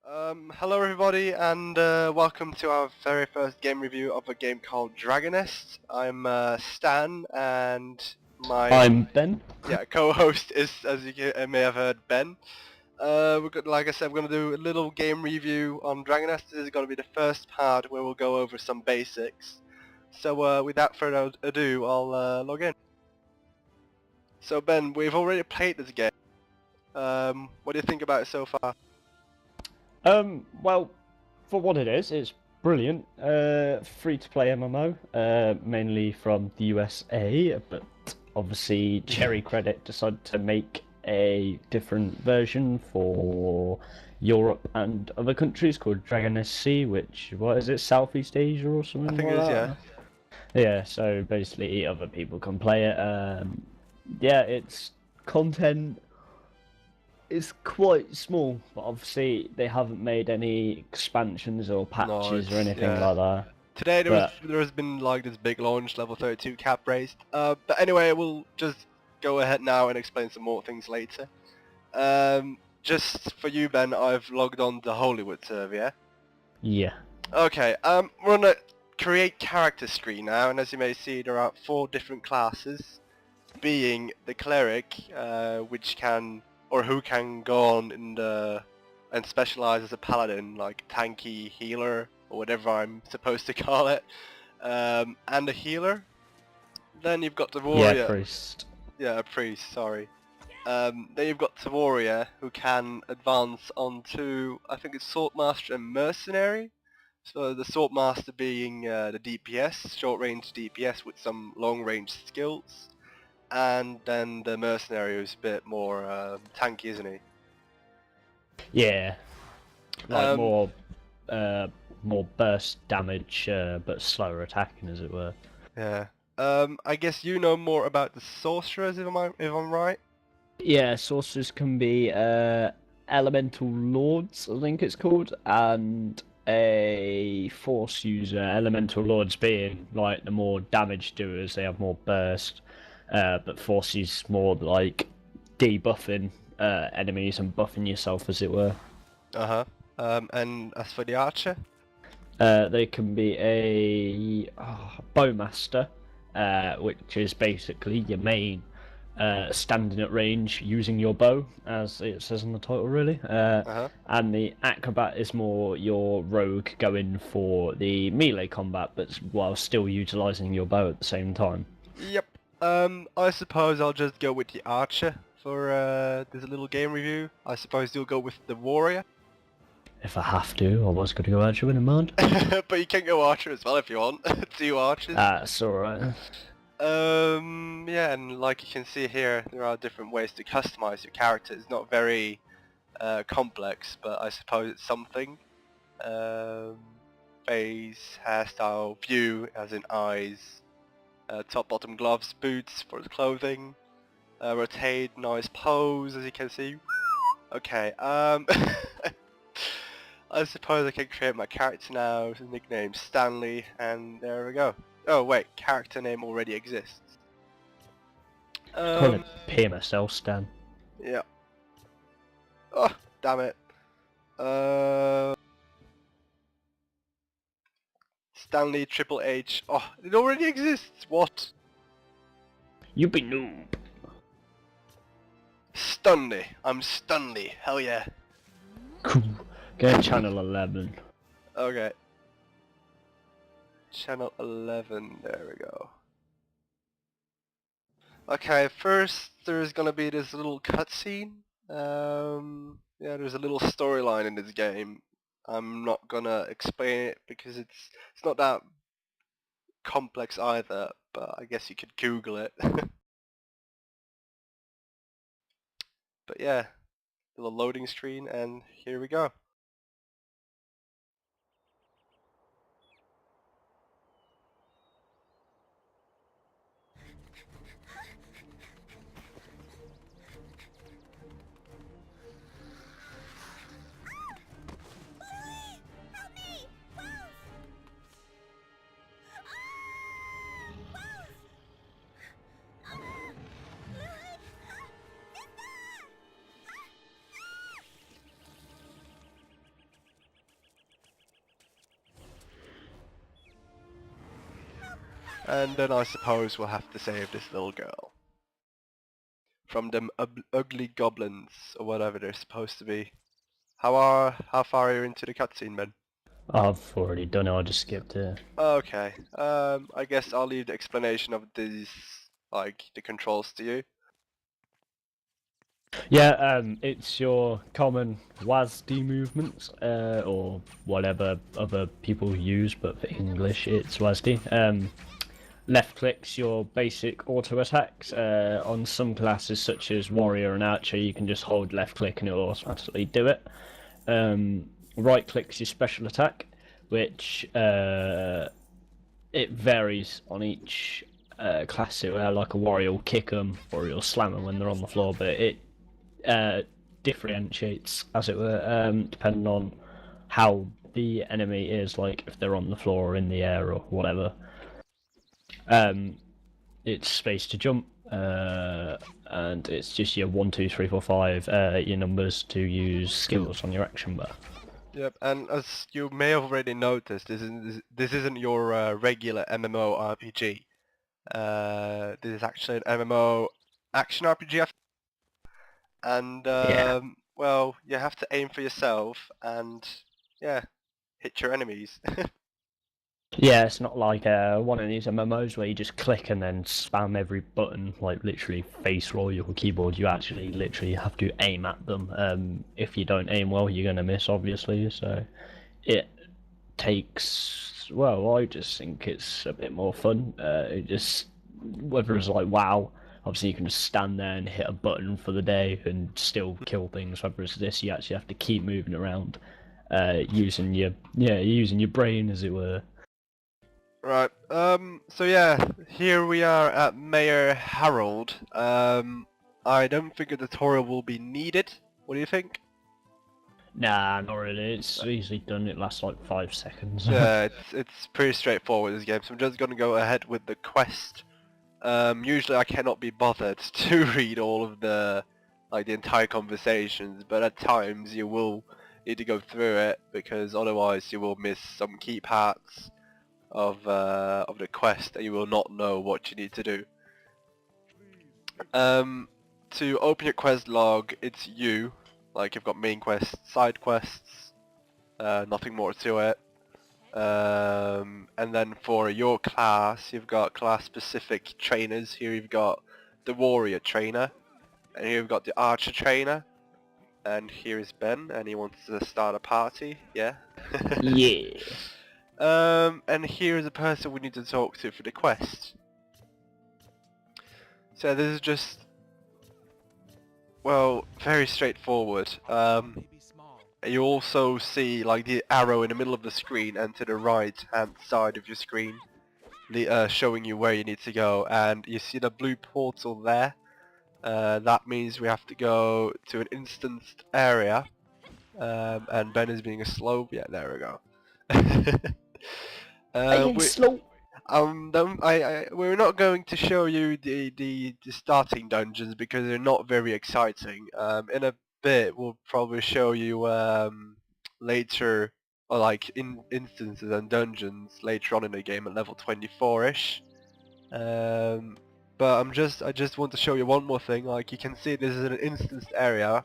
Hello everybody, and welcome to our very first game review of a game called Dragonist. I'm Stan, and my I'm Ben. co-host is, as may have heard, Ben. Like I said, we're going to do a little game review on Dragonist. This is going to be the first part where we'll go over some basics. So without further ado, I'll log in. So Ben, we've already played this game. What do you think about it so far? Well, for what it is, it's brilliant. Free-to-play MMO, mainly from the USA, but obviously Cherry Credit decided to make a different version for Europe and other countries called Dragonist C, which, what is it, Southeast Asia or something I think like it is, that? Yeah, so basically other people can play it. Yeah, it's content is quite small, but obviously they haven't made any expansions or patches or anything like that. Today But there has been like this big launch, level 32 cap raised. But anyway, we'll just go ahead now and explain some more things later. Just for you, Ben, I've logged on the Hollywood server, yeah? yeah, Okay, we're on the create character screen now, and as you may see, there are 4 different classes, being the cleric, which can, or who can go on in the, and specialize as a paladin, like tanky healer, or whatever I'm supposed to call it, and a healer. Then you've got the warrior. yeah, priest. Yeah, a priest, sorry. Then you've got the warrior, who can advance onto, I think it's Swordmaster and Mercenary. So the Swordmaster being the DPS, short range DPS with some long range skills. And then the Mercenary who's a bit more tanky, isn't he? Yeah, like Um, more burst damage, but slower attacking, as it were. Yeah. I guess you know more about the sorcerers, if I'm right. Yeah, sorcerers can be elemental lords, I think it's called, and a force user. Elemental lords being like the more damage doers, they have more burst, but force is more like debuffing enemies and buffing yourself, as it were. Uh-huh. And as for the archer? They can be a bowmaster, which is basically your main standing at range using your bow, as it says in the title, really. Uh-huh. And the acrobat is more your rogue going for the melee combat, but while still utilizing your bow at the same time. Yep. I suppose I'll just go with the archer for this little game review. I suppose you'll go with the warrior. If I have to, I was going to go archer in a mind. But you can go archer as well if you want. 2 archers. That's alright. Yeah, and like you can see here, there are different ways to customize your character. It's not very complex, but I suppose it's something. Face, hairstyle, view, as in eyes, top, bottom, gloves, boots for the clothing, rotate, nice pose, as you can see. Okay, I suppose I can create my character now, nickname Stanley, and there we go. Oh wait, character name already exists. Call it PMSL Stan. Yeah. Oh, damn it. Stanley Triple H. Oh, it already exists. What? You be noob. Stunley. I'm Stunley. Hell yeah. Cool. Go channel 11. Okay. Channel 11. There we go. Okay, first there's gonna be this little cutscene. Yeah, there's a little storyline in this game. I'm not gonna explain it because it's not that complex either, but I guess you could Google it. But yeah, little loading screen, and here we go. And then I suppose we'll have to save this little girl from them ugly goblins or whatever they're supposed to be. How far are you into the cutscene, Ben? I've already done it, I just skipped it. Okay. I guess I'll leave the explanation of these, like, the controls to you. Yeah, it's your common WASD movements, or whatever other people use, but for English it's WASD. Left clicks your basic auto attacks. On some classes such as warrior and archer, you can just hold left click and it'll automatically do it. Right clicks your special attack, which it varies on each class. Like a warrior will kick them or you'll slam them when they're on the floor, but it differentiates, as it were, depending on how the enemy is, like if they're on the floor or in the air or whatever. It's space to jump, and it's just your 1, 2, 3, 4, 5, your numbers to use skills on your action bar. Yep, and as you may have already noticed, this isn't your regular MMO RPG. This is actually an MMO action RPG, and Yeah. well, you have to aim for yourself and yeah, hit your enemies. Yeah, it's not like one of these MMOs where you just click and then spam every button, like literally face roll your keyboard. You actually literally have to aim at them. If you don't aim well, you're gonna miss, obviously. So it takes, well, I just think it's a bit more fun. It just, whether it's like WoW, obviously you can just stand there and hit a button for the day and still kill things. Whether it's this, you actually have to keep moving around, using your brain, as it were. Right. So yeah, here we are at Mayor Harold. I don't think a tutorial will be needed. What do you think? Nah, not really. It's easily done. It lasts like 5 seconds. Yeah, it's pretty straightforward, this game. So I'm just gonna go ahead with the quest. Usually I cannot be bothered to read all of the entire conversations, but at times you will need to go through it because otherwise you will miss some key parts of the quest and you will not know what you need to do. To open your quest log, it's you. Like, you've got main quests, side quests, nothing more to it. And then for your class, you've got class-specific trainers. Here you've got the warrior trainer, and here you've got the archer trainer. And here is Ben, and he wants to start a party. Yeah. Yeah. And here is a person we need to talk to for the quest. So this is just, well, very straightforward. You also see like the arrow in the middle of the screen and to the right hand side of your screen, showing you where you need to go, and you see the blue portal there. That means we have to go to an instanced area, and Ben is being a slow. Yeah, there we go. Slow. We're not going to show you the starting dungeons because they're not very exciting. In a bit, we'll probably show you later, or like in instances and dungeons later on in the game at level 24ish. But I just want to show you one more thing. Like, you can see this is an instanced area,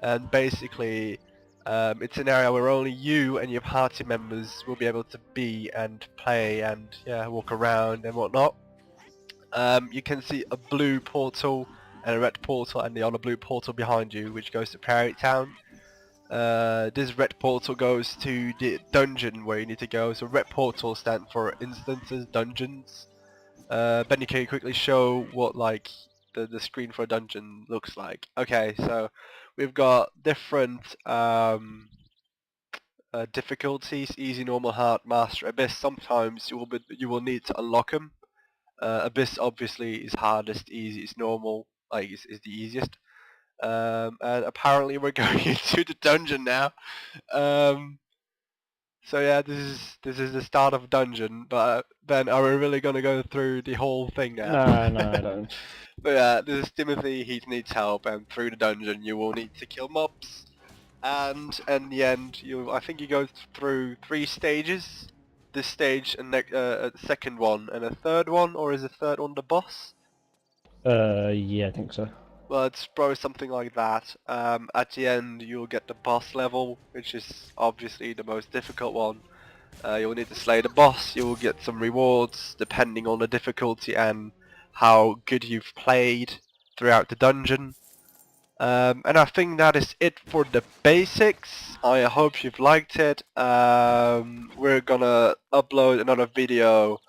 and basically it's an area where only you and your party members will be able to be and play and walk around and whatnot. You can see a blue portal and a red portal and the other blue portal behind you, which goes to Prairie Town. This red portal goes to the dungeon where you need to go. So red portal stand for instances, dungeons. Benny, can you quickly show what like the screen for a dungeon looks like? Okay, so we've got different difficulties: easy, normal, hard, master, abyss. Sometimes you will need to unlock them. Abyss obviously is hardest, easy is normal, like is the easiest. And apparently we're going into the dungeon now. So yeah, this is the start of dungeon. But Ben, are we really gonna go through the whole thing now? No, I don't. But yeah, this is Timothy. He needs help, and through the dungeon you will need to kill mobs. And in the end, I think you go through 3 stages. this stage, and a second one, and a third one, or is the third one the boss? Yeah, I think so. Well, it's probably something like that. At the end, you'll get the boss level, which is obviously the most difficult one. You'll need to slay the boss. You'll get some rewards depending on the difficulty and how good you've played throughout the dungeon. And I think that is it for the basics. I hope you've liked it. We're gonna upload another video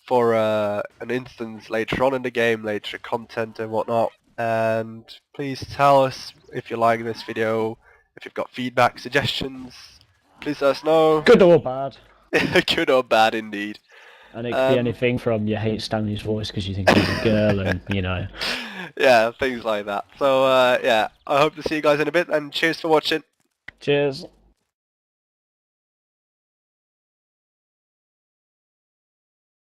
for an instance later on in the game, later content and whatnot. And please tell us if you like this video, if you've got feedback, suggestions. Please let us know. Good or bad. Good or bad indeed. And it could be anything from you hate Stanley's voice because you think he's a girl and, you know. Yeah, things like that. So, yeah, I hope to see you guys in a bit, and cheers for watching. Cheers.